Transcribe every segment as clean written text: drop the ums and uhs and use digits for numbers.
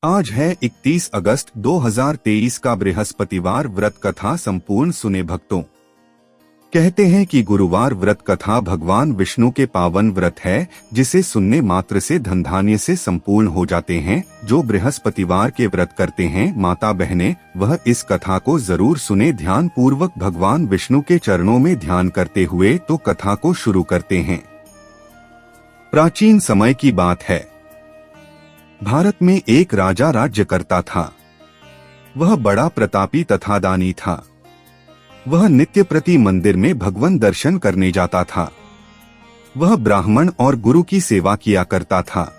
आज है 31 अगस्त 2023 का बृहस्पतिवार। व्रत कथा संपूर्ण सुने भक्तों। कहते हैं कि गुरुवार व्रत कथा भगवान विष्णु के पावन व्रत है, जिसे सुनने मात्र से धन धान्य से संपूर्ण हो जाते हैं। जो बृहस्पतिवार के व्रत करते हैं माता बहनें, वह इस कथा को जरूर सुने। ध्यान पूर्वक भगवान विष्णु के चरणों में ध्यान करते हुए तो कथा को शुरू करते हैं। प्राचीन समय की बात है। भारत में एक राजा राज्य करता था। वह बड़ा प्रतापी तथा दानी था। वह नित्य प्रति मंदिर में भगवान दर्शन करने जाता था। वह ब्राह्मण और गुरु की सेवा किया करता था।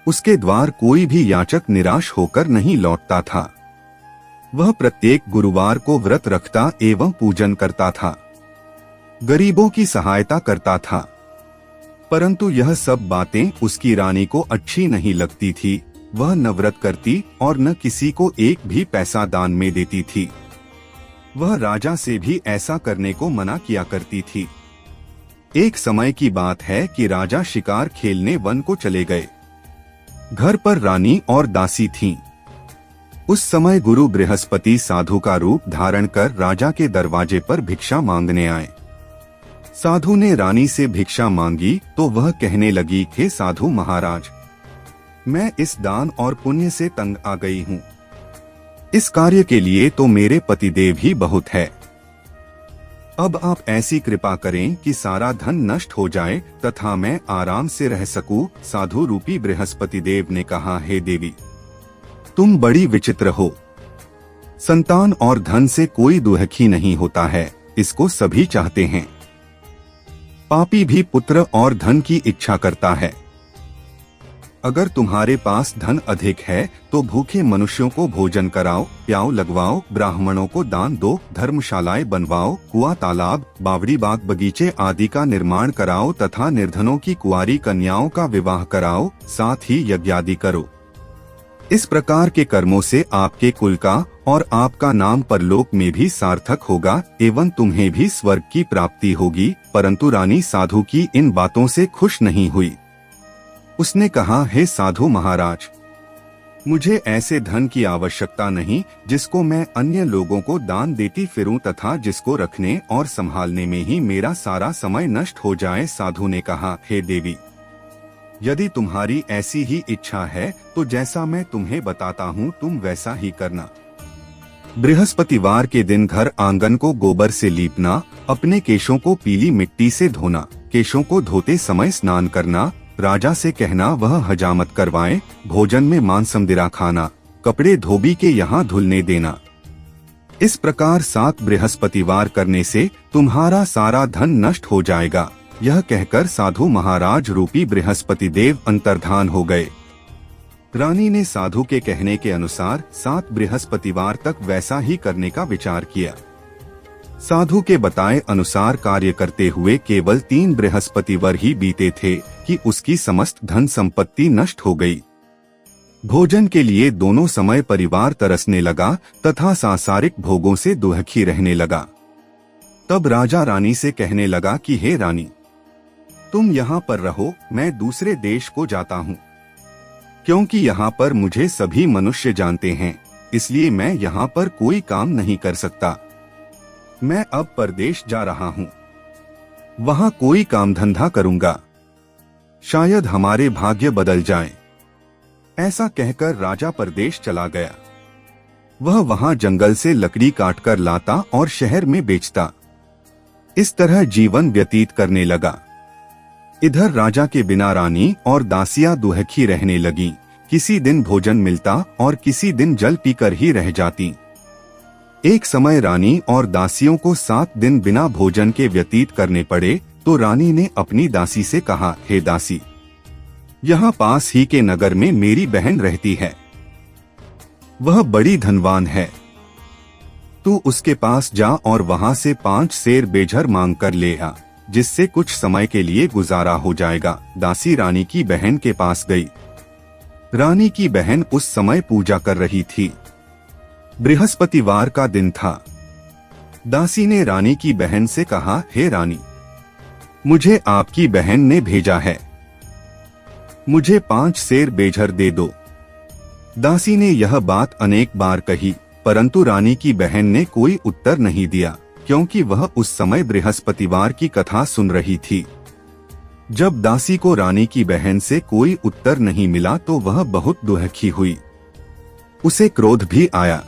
उसके द्वार कोई भी याचक निराश होकर नहीं लौटता था। वह प्रत्येक गुरुवार को व्रत रखता एवं पूजन करता था। गरीबों की सहायता करता था। परंतु यह सब बातें उसकी रानी को अच्छी नहीं लगती थी। वह न व्रत करती और न किसी को एक भी पैसा दान में देती थी। वह राजा से भी ऐसा करने को मना किया करती थी। एक समय की बात है कि राजा शिकार खेलने वन को चले गए। घर पर रानी और दासी थीं। उस समय गुरु बृहस्पति साधु का रूप धारण कर राजा के दरवाजे पर भिक्षा मांगने आए। साधु ने रानी से भिक्षा मांगी तो वह कहने लगी, हे साधु महाराज, मैं इस दान और पुण्य से तंग आ गई हूँ। इस कार्य के लिए तो मेरे पतिदेव ही बहुत है। अब आप ऐसी कृपा करें कि सारा धन नष्ट हो जाए तथा मैं आराम से रह सकूं। साधु रूपी बृहस्पति देव ने कहा, हे देवी, तुम बड़ी विचित्र हो। संतान और धन से कोई दुखी नहीं होता है, इसको सभी चाहते हैं। पापी भी पुत्र और धन की इच्छा करता है। अगर तुम्हारे पास धन अधिक है तो भूखे मनुष्यों को भोजन कराओ, प्याऊ लगवाओ, ब्राह्मणों को दान दो, धर्मशालाएं बनवाओ, कुआं तालाब, बावड़ी बाग बगीचे आदि का निर्माण कराओ तथा निर्धनों की कुंवारी कन्याओं का विवाह कराओ, साथ ही यज्ञ आदि करो। इस प्रकार के कर्मों से आपके कुल का और आपका नाम परलोक में भी सार्थक होगा एवं तुम्हें भी स्वर्ग की प्राप्ति होगी। परंतु रानी साधु की इन बातों से खुश नहीं हुई। उसने कहा, हे साधु महाराज, मुझे ऐसे धन की आवश्यकता नहीं जिसको मैं अन्य लोगों को दान देती फिरूं तथा जिसको रखने और संभालने में ही मेरा सारा समय नष्ट हो जाए। साधु ने कहा, हे देवी, यदि तुम्हारी ऐसी ही इच्छा है तो जैसा मैं तुम्हें बताता हूँ तुम वैसा ही करना। बृहस्पतिवार के दिन घर आंगन को गोबर से लीपना, अपने केशों को पीली मिट्टी से धोना, केशों को धोते समय स्नान करना, राजा से कहना वह हजामत करवाए, भोजन में मांस मदिरा खाना, कपड़े धोबी के यहाँ धुलने देना। इस प्रकार 7 बृहस्पतिवार करने से तुम्हारा सारा धन नष्ट हो जाएगा। यह कहकर साधु महाराज रूपी बृहस्पति देव अंतर्धान हो गए। रानी ने साधु के कहने के अनुसार 7 बृहस्पतिवार तक वैसा ही करने का विचार किया। साधु के बताए अनुसार कार्य करते हुए केवल 3 बृहस्पतिवार ही बीते थे कि उसकी समस्त धन संपत्ति नष्ट हो गई। भोजन के लिए दोनों समय परिवार तरसने लगा तथा सांसारिक भोगों से दुखी रहने लगा। तब राजा रानी से कहने लगा कि हे रानी, तुम यहाँ पर रहो, मैं दूसरे देश को जाता हूँ। क्योंकि यहाँ पर मुझे सभी मनुष्य जानते हैं, इसलिए मैं यहाँ पर कोई काम नहीं कर सकता। मैं अब परदेश जा रहा हूँ, वहाँ कोई काम धंधा करूँगा, शायद हमारे भाग्य बदल जाएं। ऐसा कहकर राजा परदेश चला गया। वह वहाँ जंगल से लकड़ी काटकर लाता और शहर में बेचता। इस तरह जीवन व्यतीत करने लगा। इधर राजा के बिना रानी और दासियां दुखी रहने लगीं। किसी दिन भोजन मिलता और किसी दिन जल पीकर ही रह जाती। एक समय रानी और दासियों को 7 दिन बिना भोजन के व्यतीत करने पड़े तो रानी ने अपनी दासी से कहा, हे दासी, यहाँ पास ही के नगर में मेरी बहन रहती है। वह बड़ी धनवान है। तू उसके पास जा और वहाँ से 5 सेर बेझर मांग कर ले आ, जिससे कुछ समय के लिए गुजारा हो जाएगा। दासी रानी की बहन के पास गई। रानी की बहन उस समय पूजा कर रही थी। बृहस्पतिवार का दिन था। दासी ने रानी की बहन से कहा, हे रानी, मुझे आपकी बहन ने भेजा है, मुझे 5 सेर बेझर दे दो। दासी ने यह बात अनेक बार कही, परंतु रानी की बहन ने कोई उत्तर नहीं दिया, क्योंकि वह उस समय बृहस्पतिवार की कथा सुन रही थी। जब दासी को रानी की बहन से कोई उत्तर नहीं मिला तो वह बहुत दुखी हुई। उसे क्रोध भी आया।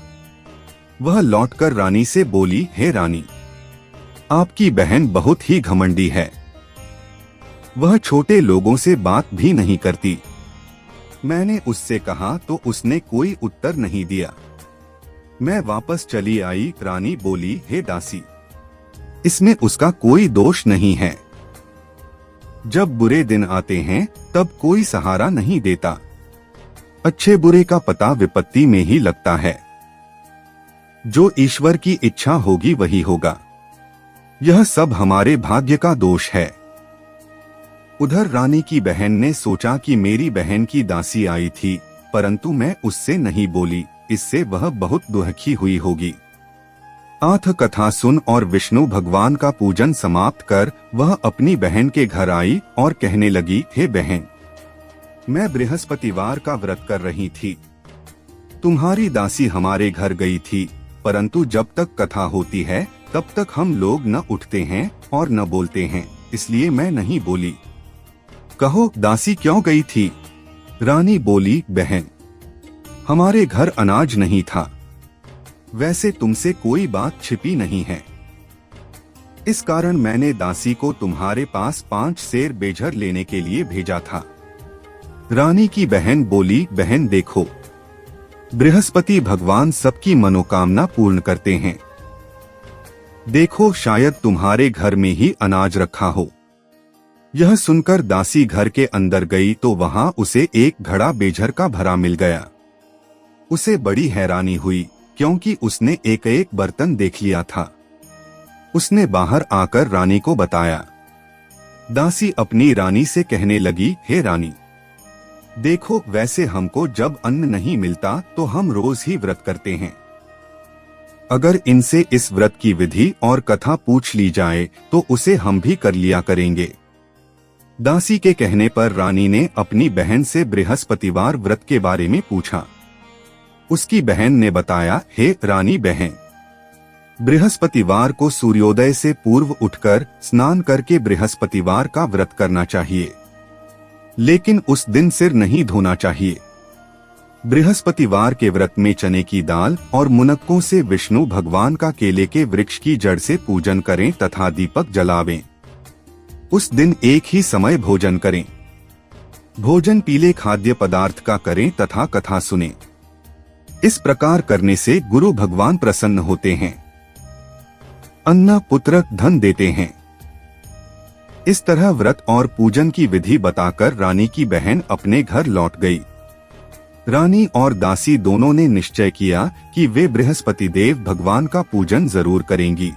वह लौटकर रानी से बोली, हे रानी, आपकी बहन बहुत ही घमंडी है। वह छोटे लोगों से बात भी नहीं करती। मैंने उससे कहा तो उसने कोई उत्तर नहीं दिया। मैं वापस चली आई। रानी बोली, हे दासी, इसमें उसका कोई दोष नहीं है। जब बुरे दिन आते हैं तब कोई सहारा नहीं देता। अच्छे बुरे का पता विपत्ति में ही लगता है। जो ईश्वर की इच्छा होगी वही होगा। यह सब हमारे भाग्य का दोष है। उधर रानी की बहन ने सोचा कि मेरी बहन की दासी आई थी, परंतु मैं उससे नहीं बोली, इससे वह बहुत दुखी हुई होगी। आठ कथा सुन और विष्णु भगवान का पूजन समाप्त कर वह अपनी बहन के घर आई और कहने लगी, हे बहन, मैं बृहस्पतिवार का व्रत कर रही थी। तुम्हारी दासी हमारे घर गई थी, परंतु जब तक कथा होती है तब तक हम लोग न उठते हैं और न बोलते हैं, इसलिए मैं नहीं बोली। कहो, दासी क्यों गई थी? रानी बोली, बहन, हमारे घर अनाज नहीं था। वैसे तुमसे कोई बात छिपी नहीं है। इस कारण मैंने दासी को तुम्हारे पास 5 सेर बेझर लेने के लिए भेजा था। रानी की बहन बोली, बहन देखो, बृहस्पति भगवान सबकी मनोकामना पूर्ण करते हैं। देखो, शायद तुम्हारे घर में ही अनाज रखा हो। यह सुनकर दासी घर के अंदर गई तो वहां उसे एक घड़ा बेझर का भरा मिल गया। उसे बड़ी हैरानी हुई, क्योंकि उसने एक एक बर्तन देख लिया था। उसने बाहर आकर रानी को बताया। दासी अपनी रानी से कहने लगी, हे रानी, देखो, वैसे हमको जब अन्न नहीं मिलता तो हम रोज ही व्रत करते हैं। अगर इनसे इस व्रत की विधि और कथा पूछ ली जाए तो उसे हम भी कर लिया करेंगे। दासी के कहने पर रानी ने अपनी बहन से बृहस्पतिवार व्रत के बारे में पूछा। उसकी बहन ने बताया, हे रानी बहन, बृहस्पतिवार को सूर्योदय से पूर्व उठकर स्नान करके बृहस्पतिवार का व्रत करना चाहिए, लेकिन उस दिन सिर नहीं धोना चाहिए। बृहस्पतिवार के व्रत में चने की दाल और मुनक्कों से विष्णु भगवान का केले के वृक्ष की जड़ से पूजन करें तथा दीपक जलावें। उस दिन एक ही समय भोजन करें। भोजन पीले खाद्य पदार्थ का करें तथा कथा सुनें। इस प्रकार करने से गुरु भगवान प्रसन्न होते हैं, अन्न पुत्र धन देते हैं। इस तरह व्रत और पूजन की विधि बताकर रानी की बहन अपने घर लौट गई। रानी और दासी दोनों ने निश्चय किया कि वे बृहस्पति देव भगवान का पूजन जरूर करेंगी।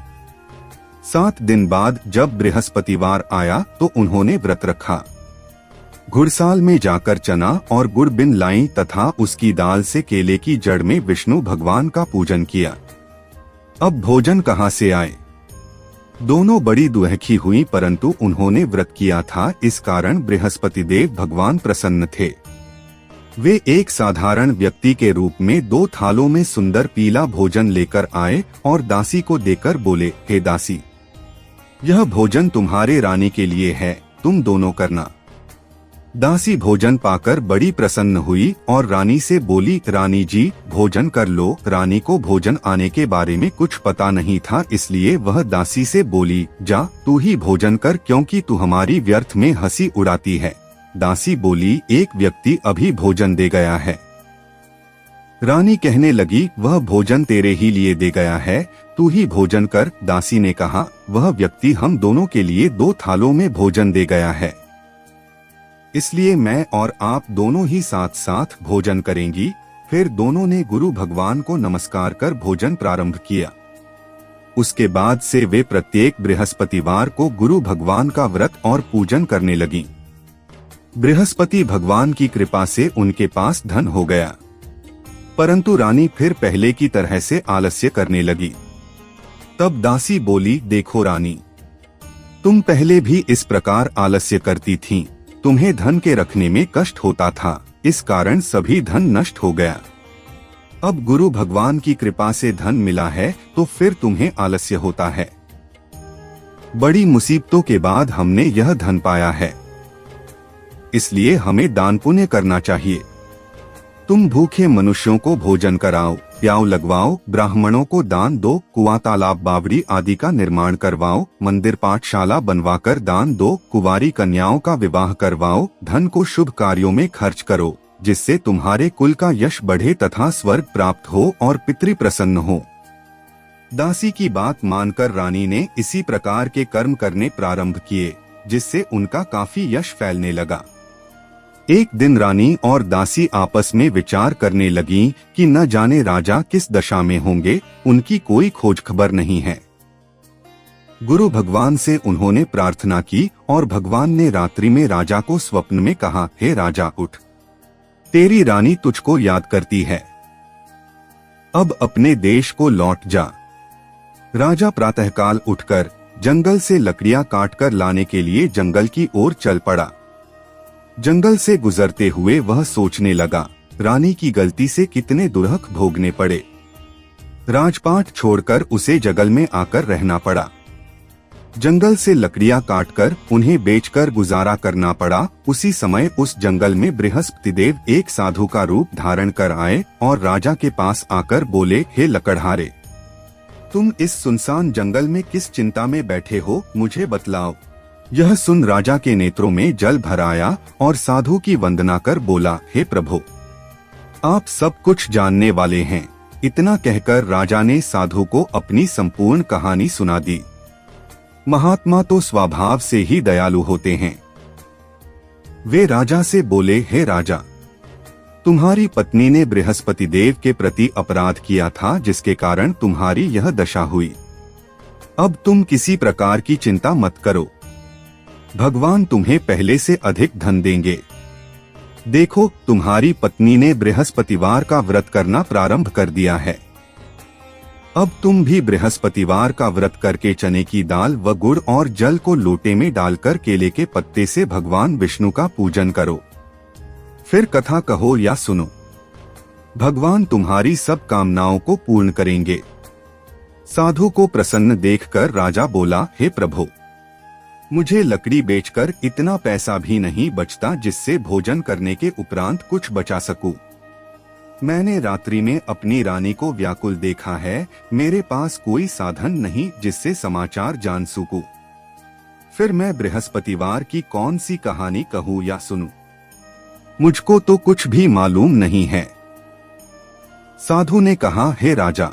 7 दिन बाद जब बृहस्पतिवार आया तो उन्होंने व्रत रखा। घुड़साल में जाकर चना और गुड़ बिन लाई तथा उसकी दाल से केले की जड़ में विष्णु भगवान का पूजन किया। अब भोजन कहाँ से आए? दोनों बड़ी दुखी हुई, परंतु उन्होंने व्रत किया था, इस कारण बृहस्पति देव भगवान प्रसन्न थे। वे एक साधारण व्यक्ति के रूप में 2 थालों में सुंदर पीला भोजन लेकर आए और दासी को देकर बोले, हे दासी, यह भोजन तुम्हारे रानी के लिए है, तुम दोनों करना। दासी भोजन पाकर बड़ी प्रसन्न हुई और रानी से बोली, रानी जी भोजन कर लो। रानी को भोजन आने के बारे में कुछ पता नहीं था, इसलिए वह दासी से बोली, जा तू ही भोजन कर, क्योंकि तू हमारी व्यर्थ में हंसी उड़ाती है। दासी बोली, एक व्यक्ति अभी भोजन दे गया है। रानी कहने लगी, वह भोजन तेरे ही लिए दे गया है, तू ही भोजन कर। दासी ने कहा, वह व्यक्ति हम दोनों के लिए 2 थालों में भोजन दे गया है, इसलिए मैं और आप दोनों ही साथ साथ भोजन करेंगी। फिर दोनों ने गुरु भगवान को नमस्कार कर भोजन प्रारंभ किया। उसके बाद से वे प्रत्येक बृहस्पतिवार को गुरु भगवान का व्रत और पूजन करने लगीं। बृहस्पति भगवान की कृपा से उनके पास धन हो गया, परंतु रानी फिर पहले की तरह से आलस्य करने लगी। तब दासी बोली, देखो रानी, तुम पहले भी इस प्रकार आलस्य करती थीं, तुम्हें धन के रखने में कष्ट होता था, इस कारण सभी धन नष्ट हो गया। अब गुरु भगवान की कृपा से धन मिला है तो फिर तुम्हें आलस्य होता है। बड़ी मुसीबतों के बाद हमने यह धन पाया है, इसलिए हमें दान पुण्य करना चाहिए। तुम भूखे मनुष्यों को भोजन कराओ, प्याऊ लगवाओ, ब्राह्मणों को दान दो, कुआं तालाब बावड़ी आदि का निर्माण करवाओ, मंदिर पाठशाला बनवाकर दान दो, कुंवारी कन्याओं का विवाह करवाओ, धन को शुभ कार्यों में खर्च करो, जिससे तुम्हारे कुल का यश बढ़े तथा स्वर्ग प्राप्त हो और पितृ प्रसन्न हो। दासी की बात मानकर रानी ने इसी प्रकार के कर्म करने प्रारंभ किए, जिससे उनका काफी यश फैलने लगा। एक दिन रानी और दासी आपस में विचार करने लगीं कि न जाने राजा किस दशा में होंगे, उनकी कोई खोज खबर नहीं है। गुरु भगवान से उन्होंने प्रार्थना की और भगवान ने रात्रि में राजा को स्वप्न में कहा, हे राजा उठ, तेरी रानी तुझको याद करती है, अब अपने देश को लौट जा। राजा प्रातःकाल उठकर जंगल से लकड़ियां काटकर लाने के लिए जंगल की ओर चल पड़ा। जंगल से गुजरते हुए वह सोचने लगा, रानी की गलती से कितने दुर्हक भोगने पड़े। राजपाट छोड़कर उसे जंगल में आकर रहना पड़ा। जंगल से लकड़ियां काटकर उन्हें बेचकर गुजारा करना पड़ा। उसी समय उस जंगल में बृहस्पति देव एक साधु का रूप धारण कर आए और राजा के पास आकर बोले, हे लकड़हारे, तुम इस सुनसान जंगल में किस चिंता में बैठे हो, मुझे बतलाओ। यह सुन राजा के नेत्रों में जल भर आया और साधु की वंदना कर बोला, हे प्रभु, आप सब कुछ जानने वाले हैं। इतना कहकर राजा ने साधु को अपनी संपूर्ण कहानी सुना दी। महात्मा तो स्वभाव से ही दयालु होते हैं। वे राजा से बोले, हे राजा, तुम्हारी पत्नी ने बृहस्पति देव के प्रति अपराध किया था, जिसके कारण तुम्हारी यह दशा हुई। अब तुम किसी प्रकार की चिंता मत करो, भगवान तुम्हें पहले से अधिक धन देंगे। देखो, तुम्हारी पत्नी ने बृहस्पतिवार का व्रत करना प्रारंभ कर दिया है। अब तुम भी बृहस्पतिवार का व्रत करके चने की दाल व गुड़ और जल को लोटे में डालकर केले के पत्ते से भगवान विष्णु का पूजन करो। फिर कथा कहो या सुनो, भगवान तुम्हारी सब कामनाओं को पूर्ण करेंगे। साधु को प्रसन्न देखकर राजा बोला, हे प्रभु, मुझे लकड़ी बेचकर इतना पैसा भी नहीं बचता जिससे भोजन करने के उपरांत कुछ बचा सकूं। मैंने रात्रि में अपनी रानी को व्याकुल देखा है, मेरे पास कोई साधन नहीं जिससे समाचार जान सकूं। फिर मैं बृहस्पतिवार की कौन सी कहानी कहूं या सुनूं? मुझको तो कुछ भी मालूम नहीं है। साधु ने कहा, हे राजा,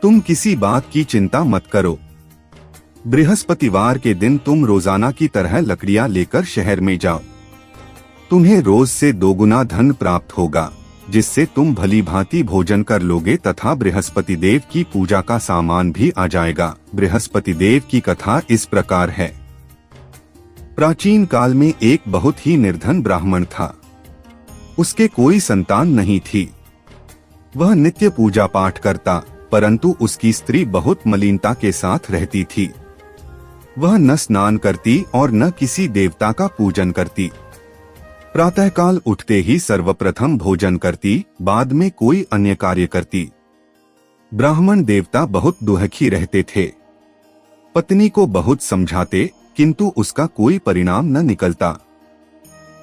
तुम किसी बात की चिंता मत करो। बृहस्पतिवार के दिन तुम रोजाना की तरह लकड़ियां लेकर शहर में जाओ। तुम्हें रोज से 2 गुना धन प्राप्त होगा, जिससे तुम भली भांति भोजन कर लोगे तथा बृहस्पति देव की पूजा का सामान भी आ जाएगा। बृहस्पति देव की कथा इस प्रकार है। प्राचीन काल में एक बहुत ही निर्धन ब्राह्मण था। उसके कोई संतान नहीं थी। वह नित्य पूजा पाठ करता, परंतु उसकी स्त्री बहुत मलिनता के साथ रहती थी। वह न स्नान करती और न किसी देवता का पूजन करती। प्रातःकाल उठते ही सर्वप्रथम भोजन करती, बाद में कोई अन्य कार्य करती। ब्राह्मण देवता बहुत दुखी रहते थे। पत्नी को बहुत समझाते, किंतु उसका कोई परिणाम न निकलता।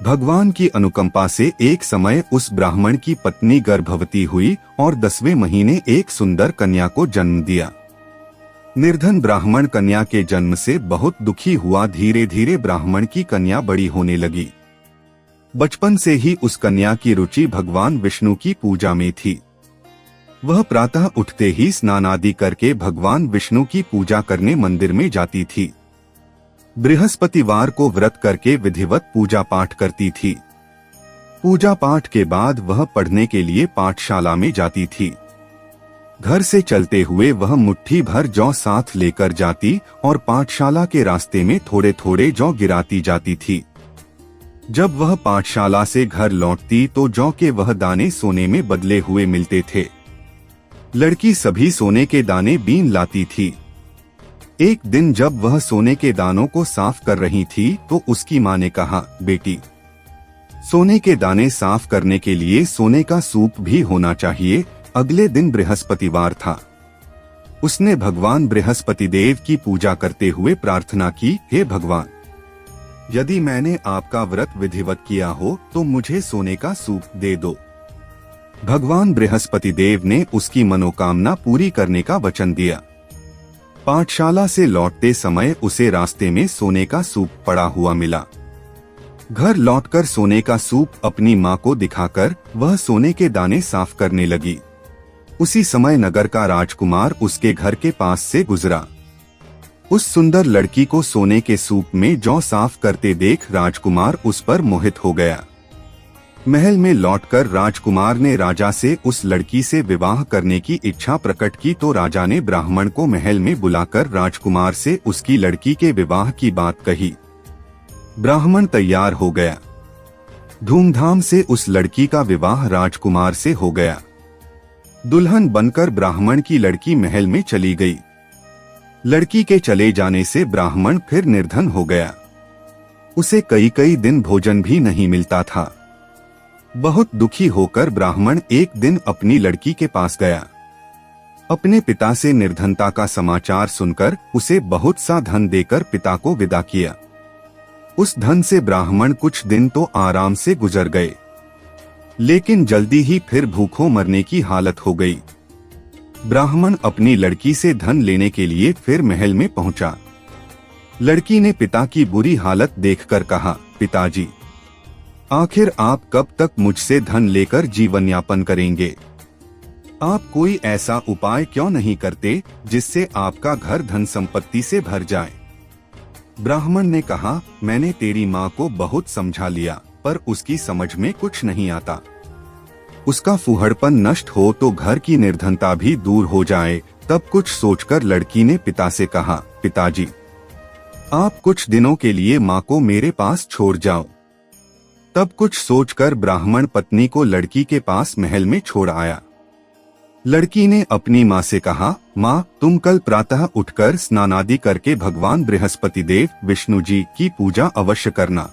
भगवान की अनुकंपा से एक समय उस ब्राह्मण की पत्नी गर्भवती हुई और 10वें महीने एक सुंदर कन्या को जन्म दिया। निर्धन ब्राह्मण कन्या के जन्म से बहुत दुखी हुआ। धीरे धीरे ब्राह्मण की कन्या बड़ी होने लगी। बचपन से ही उस कन्या की रुचि भगवान विष्णु की पूजा में थी। वह प्रातः उठते ही स्नान आदि करके भगवान विष्णु की पूजा करने मंदिर में जाती थी। बृहस्पतिवार को व्रत करके विधिवत पूजा पाठ करती थी। पूजा पाठ के बाद वह पढ़ने के लिए पाठशाला में जाती थी। घर से चलते हुए वह मुट्ठी भर जौ साथ लेकर जाती और पाठशाला के रास्ते में थोड़े थोड़े जौ गिराती जाती थी। जब वह पाठशाला से घर लौटती तो जौ के वह दाने सोने में बदले हुए मिलते थे। लड़की सभी सोने के दाने बीन लाती थी। एक दिन जब वह सोने के दानों को साफ कर रही थी तो उसकी माँ ने कहा, बेटी, सोने के दाने साफ करने के लिए सोने का सूप भी होना चाहिए। अगले दिन बृहस्पतिवार था। उसने भगवान बृहस्पति देव की पूजा करते हुए प्रार्थना की, हे भगवान, यदि मैंने आपका व्रत विधिवत किया हो तो मुझे सोने का सूप दे दो। भगवान बृहस्पति देव ने उसकी मनोकामना पूरी करने का वचन दिया। पाठशाला से लौटते समय उसे रास्ते में सोने का सूप पड़ा हुआ मिला। घर लौटकर सोने का सूप अपनी मां को दिखाकर वह सोने के दाने साफ करने लगी। उसी समय नगर का राजकुमार उसके घर के पास से गुजरा। उस सुंदर लड़की को सोने के सूप में जौ साफ करते देख राजकुमार उस पर मोहित हो गया। महल में लौटकर राजकुमार ने राजा से उस लड़की से विवाह करने की इच्छा प्रकट की तो राजा ने ब्राह्मण को महल में बुलाकर राजकुमार से उसकी लड़की के विवाह की बात कही। ब्राह्मण तैयार हो गया। धूमधाम से उस लड़की का विवाह राजकुमार से हो गया। दुल्हन बनकर ब्राह्मण की लड़की महल में चली गई। लड़की के चले जाने से ब्राह्मण फिर निर्धन हो गया। उसे कई कई दिन भोजन भी नहीं मिलता था। बहुत दुखी होकर ब्राह्मण एक दिन अपनी लड़की के पास गया। अपने पिता से निर्धनता का समाचार सुनकर उसे बहुत सा धन देकर पिता को विदा किया। उस धन से ब्राह्मण कुछ दिन तो आराम से गुजर गए, लेकिन जल्दी ही फिर भूखों मरने की हालत हो गई। ब्राह्मण अपनी लड़की से धन लेने के लिए फिर महल में पहुंचा। लड़की ने पिता की बुरी हालत देखकर कहा, पिताजी, आखिर आप कब तक मुझसे धन लेकर जीवन यापन करेंगे? आप कोई ऐसा उपाय क्यों नहीं करते जिससे आपका घर धन संपत्ति से भर जाए? ब्राह्मण ने कहा, मैंने तेरी माँ को बहुत समझा लिया, पर उसकी समझ में कुछ नहीं आता। उसका फूहड़पन नष्ट हो तो घर की निर्धनता भी दूर हो जाए। तब कुछ सोचकर लड़की ने पिता से कहा, पिताजी, आप कुछ दिनों के लिए माँ को मेरे पास छोड़ जाओ। तब कुछ सोचकर ब्राह्मण पत्नी को लड़की के पास महल में छोड़ आया। लड़की ने अपनी माँ से कहा, माँ, तुम कल प्रातः उठकर स्नानादि करके भगवान बृहस्पति देव विष्णु जी की पूजा अवश्य करना।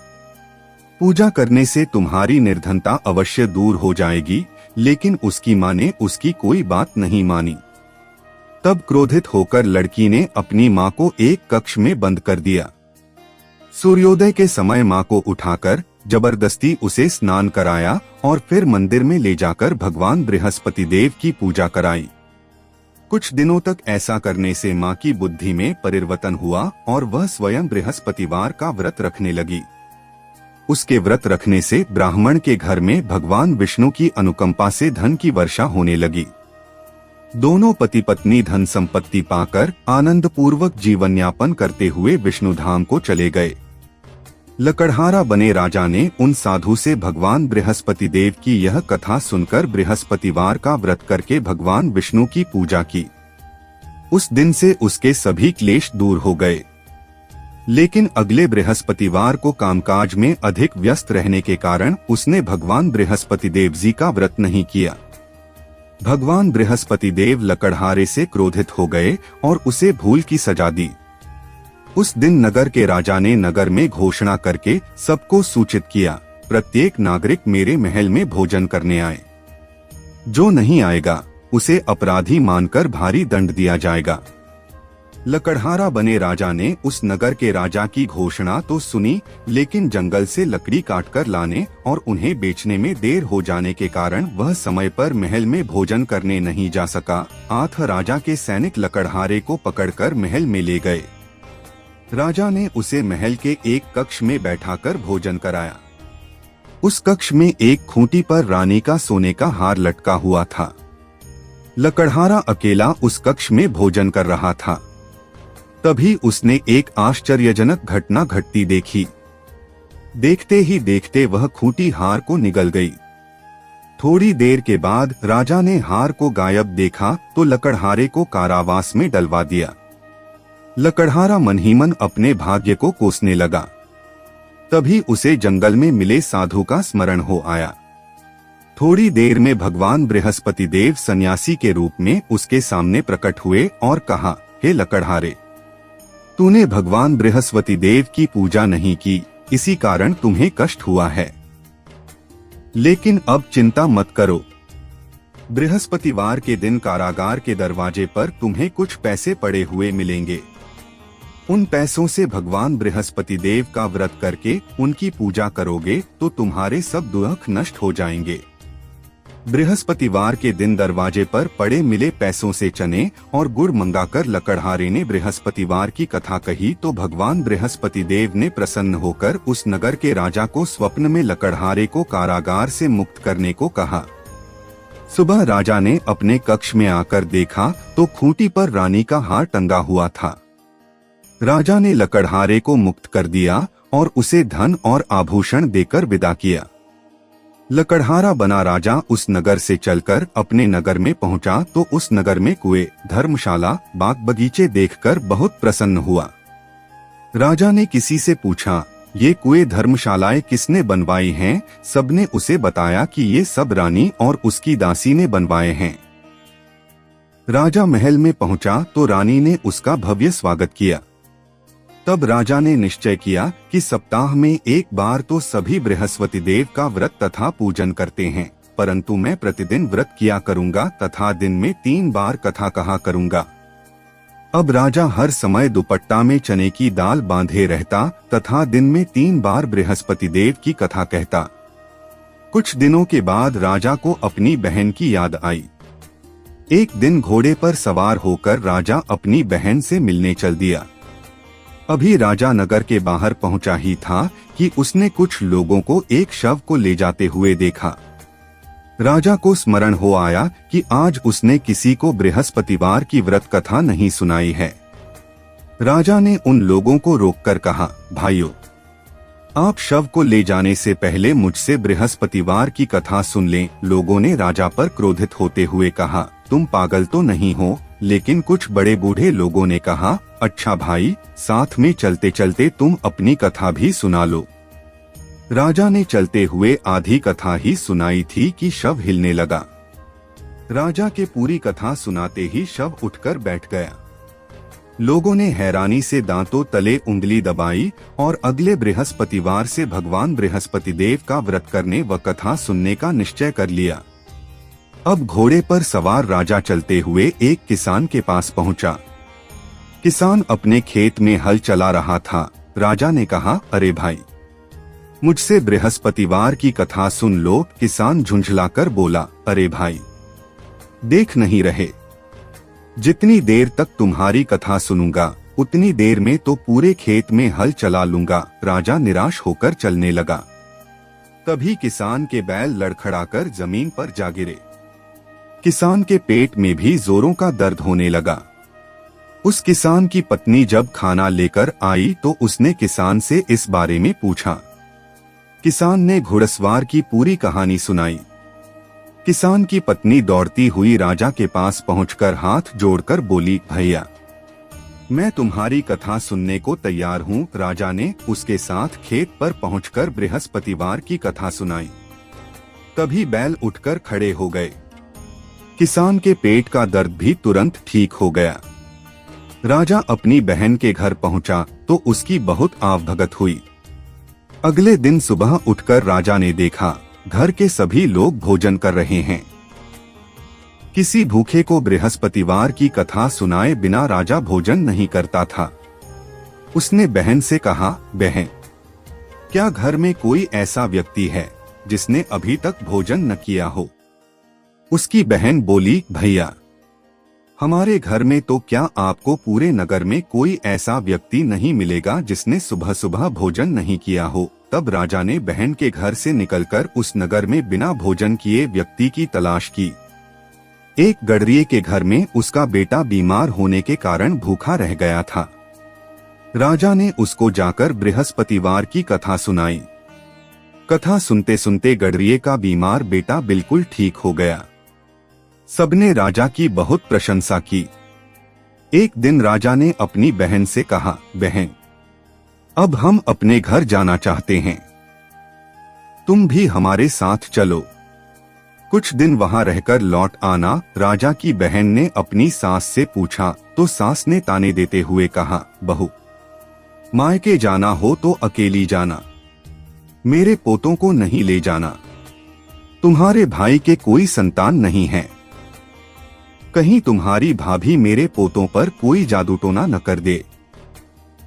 पूजा करने से तुम्हारी निर्धनता अवश्य दूर हो जाएगी। लेकिन उसकी माँ ने उसकी कोई बात नहीं मानी। तब क्रोधित होकर लड़की ने अपनी माँ को एक कक्ष में बंद कर दिया। सूर्योदय के समय माँ को उठाकर जबरदस्ती उसे स्नान कराया और फिर मंदिर में ले जाकर भगवान बृहस्पति देव की पूजा कराई। कुछ दिनों तक ऐसा करने से माँ की बुद्धि में परिवर्तन हुआ और वह स्वयं बृहस्पतिवार का व्रत रखने लगी। उसके व्रत रखने से ब्राह्मण के घर में भगवान विष्णु की अनुकंपा से धन की वर्षा होने लगी। दोनों पति पत्नी धन संपत्ति पाकर आनंद पूर्वक जीवन यापन करते हुए विष्णु धाम को चले गए। लकड़हारा बने राजा ने उन साधु से भगवान बृहस्पति देव की यह कथा सुनकर बृहस्पतिवार का व्रत करके भगवान विष्णु की पूजा की। उस दिन से उसके सभी क्लेश दूर हो गए। लेकिन अगले बृहस्पतिवार को कामकाज में अधिक व्यस्त रहने के कारण उसने भगवान बृहस्पति देव जी का व्रत नहीं किया। भगवान बृहस्पति देव लकड़हारे से क्रोधित हो गए और उसे भूल की सजा दी। उस दिन नगर के राजा ने नगर में घोषणा करके सबको सूचित किया, प्रत्येक नागरिक मेरे महल में भोजन करने आए। जो नहीं आएगा उसे अपराधी मानकर भारी दंड दिया जाएगा। लकड़हारा बने राजा ने उस नगर के राजा की घोषणा तो सुनी, लेकिन जंगल से लकड़ी काटकर लाने और उन्हें बेचने में देर हो जाने के कारण वह समय पर महल में भोजन करने नहीं जा सका। आठ राजा के सैनिक लकड़हारे को पकड़कर महल में ले गए। राजा ने उसे महल के एक कक्ष में बैठाकर भोजन कराया। उस कक्ष में एक खूंटी पर रानी का सोने का हार लटका हुआ था। लकड़हारा अकेला उस कक्ष में भोजन कर रहा था। तभी उसने एक आश्चर्यजनक घटना घटती देखी। देखते ही देखते वह खूंटी हार को निगल गई। थोड़ी देर के बाद राजा ने हार को गायब देखा तो लकड़हारे को कारावास में डलवा दिया। लकड़हारा मन ही मन अपने भाग्य को कोसने लगा। तभी उसे जंगल में मिले साधु का स्मरण हो आया। थोड़ी देर में भगवान बृहस्पति देव सन्यासी के रूप में उसके सामने प्रकट हुए और कहा, हे लकड़हारे, तूने भगवान बृहस्पति देव की पूजा नहीं की, इसी कारण तुम्हें कष्ट हुआ है। लेकिन अब चिंता मत करो। बृहस्पतिवार के दिन कारागार के दरवाजे पर तुम्हें कुछ पैसे पड़े हुए मिलेंगे। उन पैसों से भगवान बृहस्पति देव का व्रत करके उनकी पूजा करोगे तो तुम्हारे सब दुख नष्ट हो जाएंगे। बृहस्पतिवार के दिन दरवाजे पर पड़े मिले पैसों से चने और गुड़ मंगाकर लकड़हारे ने बृहस्पतिवार की कथा कही तो भगवान बृहस्पति देव ने प्रसन्न होकर उस नगर के राजा को स्वप्न में लकड़हारे को कारागार से मुक्त करने को कहा। सुबह राजा ने अपने कक्ष में आकर देखा तो खूंटी पर रानी का हार टंगा हुआ था। राजा ने लकड़हारे को मुक्त कर दिया और उसे धन और आभूषण देकर विदा किया। लकड़हारा बना राजा उस नगर से चलकर अपने नगर में पहुंचा तो उस नगर में कुएं, धर्मशाला, बाग बगीचे देखकर बहुत प्रसन्न हुआ। राजा ने किसी से पूछा, ये कुएं धर्मशालाएं किसने बनवाई हैं? सबने उसे बताया कि ये सब रानी और उसकी दासी ने बनवाए हैं। राजा महल में पहुंचा तो रानी ने उसका भव्य स्वागत किया। तब राजा ने निश्चय किया कि सप्ताह में एक बार तो सभी बृहस्पति देव का व्रत तथा पूजन करते हैं, परंतु मैं प्रतिदिन व्रत किया करूंगा तथा दिन में 3 बार कथा कहा करूंगा। अब राजा हर समय दुपट्टा में चने की दाल बांधे रहता तथा दिन में 3 बार बृहस्पति देव की कथा कहता। कुछ दिनों के बाद राजा को अपनी बहन की याद आई। एक दिन घोड़े पर सवार होकर राजा अपनी बहन से मिलने चल दिया। अभी राजा नगर के बाहर पहुंचा ही था कि उसने कुछ लोगों को एक शव को ले जाते हुए देखा। राजा को स्मरण हो आया कि आज उसने किसी को बृहस्पतिवार की व्रत कथा नहीं सुनाई है। राजा ने उन लोगों को रोककर कहा, भाइयों, आप शव को ले जाने से पहले मुझसे बृहस्पतिवार की कथा सुन लें। लोगों ने राजा पर क्रोधित होते हुए कहा, तुम पागल तो नहीं हो? लेकिन कुछ बड़े बूढ़े लोगों ने कहा, अच्छा भाई, साथ में चलते चलते तुम अपनी कथा भी सुना लो। राजा ने चलते हुए आधी कथा ही सुनाई थी कि शव हिलने लगा। राजा के पूरी कथा सुनाते ही शव उठकर बैठ गया। लोगों ने हैरानी से दांतों तले उंगली दबाई और अगले बृहस्पतिवार से भगवान बृहस्पति देव का व्रत करने व कथा सुनने का निश्चय कर लिया। अब घोड़े पर सवार राजा चलते हुए एक किसान के पास पहुंचा। किसान अपने खेत में हल चला रहा था। राजा ने कहा, अरे भाई, मुझसे बृहस्पतिवार की कथा सुन लो। किसान झुंझलाकर बोला, अरे भाई, देख नहीं रहे? जितनी देर तक तुम्हारी कथा सुनूंगा उतनी देर में तो पूरे खेत में हल चला लूंगा। राजा निराश होकर चलने लगा। तभी किसान के बैल लड़खड़ाकर जमीन पर जा गिरे। किसान के पेट में भी जोरों का दर्द होने लगा। उस किसान की पत्नी जब खाना लेकर आई तो उसने किसान से इस बारे में पूछा। किसान ने घुड़सवार की पूरी कहानी सुनाई। किसान की पत्नी दौड़ती हुई राजा के पास पहुंचकर हाथ जोड़कर बोली, भैया, मैं तुम्हारी कथा सुनने को तैयार हूँ। राजा ने उसके साथ खेत पर पहुंचकर बृहस्पतिवार की कथा सुनाई। तभी बैल उठकर खड़े हो गए। किसान के पेट का दर्द भी तुरंत ठीक हो गया। राजा अपनी बहन के घर पहुंचा तो उसकी बहुत आवभगत हुई। अगले दिन सुबह उठकर राजा ने देखा घर के सभी लोग भोजन कर रहे हैं। किसी भूखे को बृहस्पतिवार की कथा सुनाए बिना राजा भोजन नहीं करता था। उसने बहन से कहा, बहन, क्या घर में कोई ऐसा व्यक्ति है जिसने अभी तक भोजन न किया हो? उसकी बहन बोली, भैया, हमारे घर में तो क्या आपको पूरे नगर में कोई ऐसा व्यक्ति नहीं मिलेगा जिसने सुबह सुबह भोजन नहीं किया हो। तब राजा ने बहन के घर से निकलकर उस नगर में बिना भोजन किए व्यक्ति की तलाश की। एक गडरिये के घर में उसका बेटा बीमार होने के कारण भूखा रह गया था। राजा ने उसको जाकर बृहस्पतिवार की कथा सुनाई। कथा सुनते सुनते गडरिये का बीमार बेटा बिल्कुल ठीक हो गया। सबने राजा की बहुत प्रशंसा की। एक दिन राजा ने अपनी बहन से कहा, बहन, अब हम अपने घर जाना चाहते हैं, तुम भी हमारे साथ चलो। कुछ दिन वहां रहकर लौट आना। राजा की बहन ने अपनी सास से पूछा तो सास ने ताने देते हुए कहा, बहू, मायके जाना हो तो अकेली जाना, मेरे पोतों को नहीं ले जाना। तुम्हारे भाई के कोई संतान नहीं है। कहीं तुम्हारी भाभी मेरे पोतों पर कोई जादू टोना न कर दे।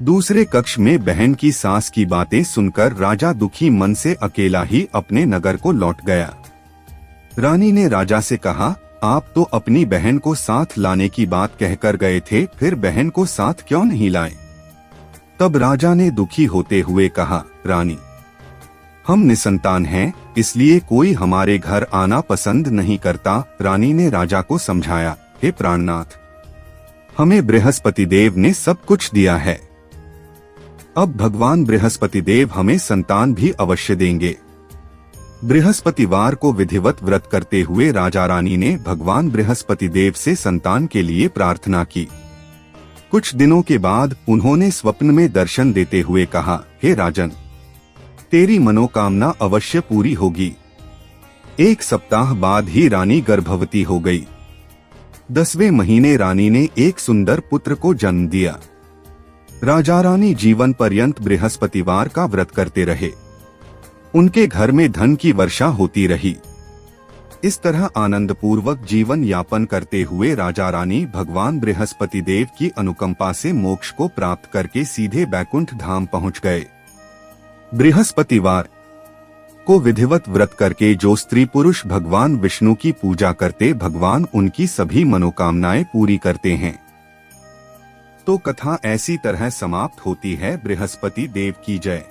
दूसरे कक्ष में बहन की सास की बातें सुनकर राजा दुखी मन से अकेला ही अपने नगर को लौट गया। रानी ने राजा से कहा, आप तो अपनी बहन को साथ लाने की बात कहकर गए थे, फिर बहन को साथ क्यों नहीं लाए? तब राजा ने दुखी होते हुए कहा, रानी, हम निसंतान हैं, इसलिए कोई हमारे घर आना पसंद नहीं करता। रानी ने राजा को समझाया, हे प्राणनाथ, हमें बृहस्पति देव ने सब कुछ दिया है, अब भगवान बृहस्पति देव हमें संतान भी अवश्य देंगे। बृहस्पतिवार को विधिवत व्रत करते हुए राजा रानी ने भगवान बृहस्पति देव से संतान के लिए प्रार्थना की। कुछ दिनों के बाद उन्होंने स्वप्न में दर्शन देते हुए कहा, हे राजन, तेरी मनोकामना अवश्य पूरी होगी। 1 सप्ताह बाद ही रानी गर्भवती हो गई। 10वें महीने रानी ने एक सुंदर पुत्र को जन्म दिया। राजा रानी जीवन पर्यंत बृहस्पतिवार का व्रत करते रहे। उनके घर में धन की वर्षा होती रही। इस तरह आनंद पूर्वक जीवन यापन करते हुए राजा रानी भगवान बृहस्पति देव की अनुकंपा से मोक्ष को प्राप्त करके सीधे बैकुंठ धाम पहुंच गए। बृहस्पतिवार को विधिवत व्रत करके जो स्त्री पुरुष भगवान विष्णु की पूजा करते, भगवान उनकी सभी मनोकामनाएं पूरी करते हैं। तो कथा ऐसी तरह समाप्त होती है। बृहस्पति देव की जय।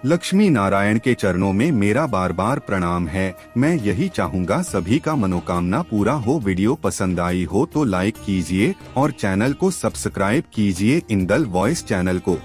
लक्ष्मी नारायण के चरणों में मेरा बार बार प्रणाम है। मैं यही चाहूंगा सभी का मनोकामना पूरा हो। वीडियो पसंद आई हो तो लाइक कीजिए और चैनल को सब्सक्राइब कीजिए इंदल वॉइस चैनल को।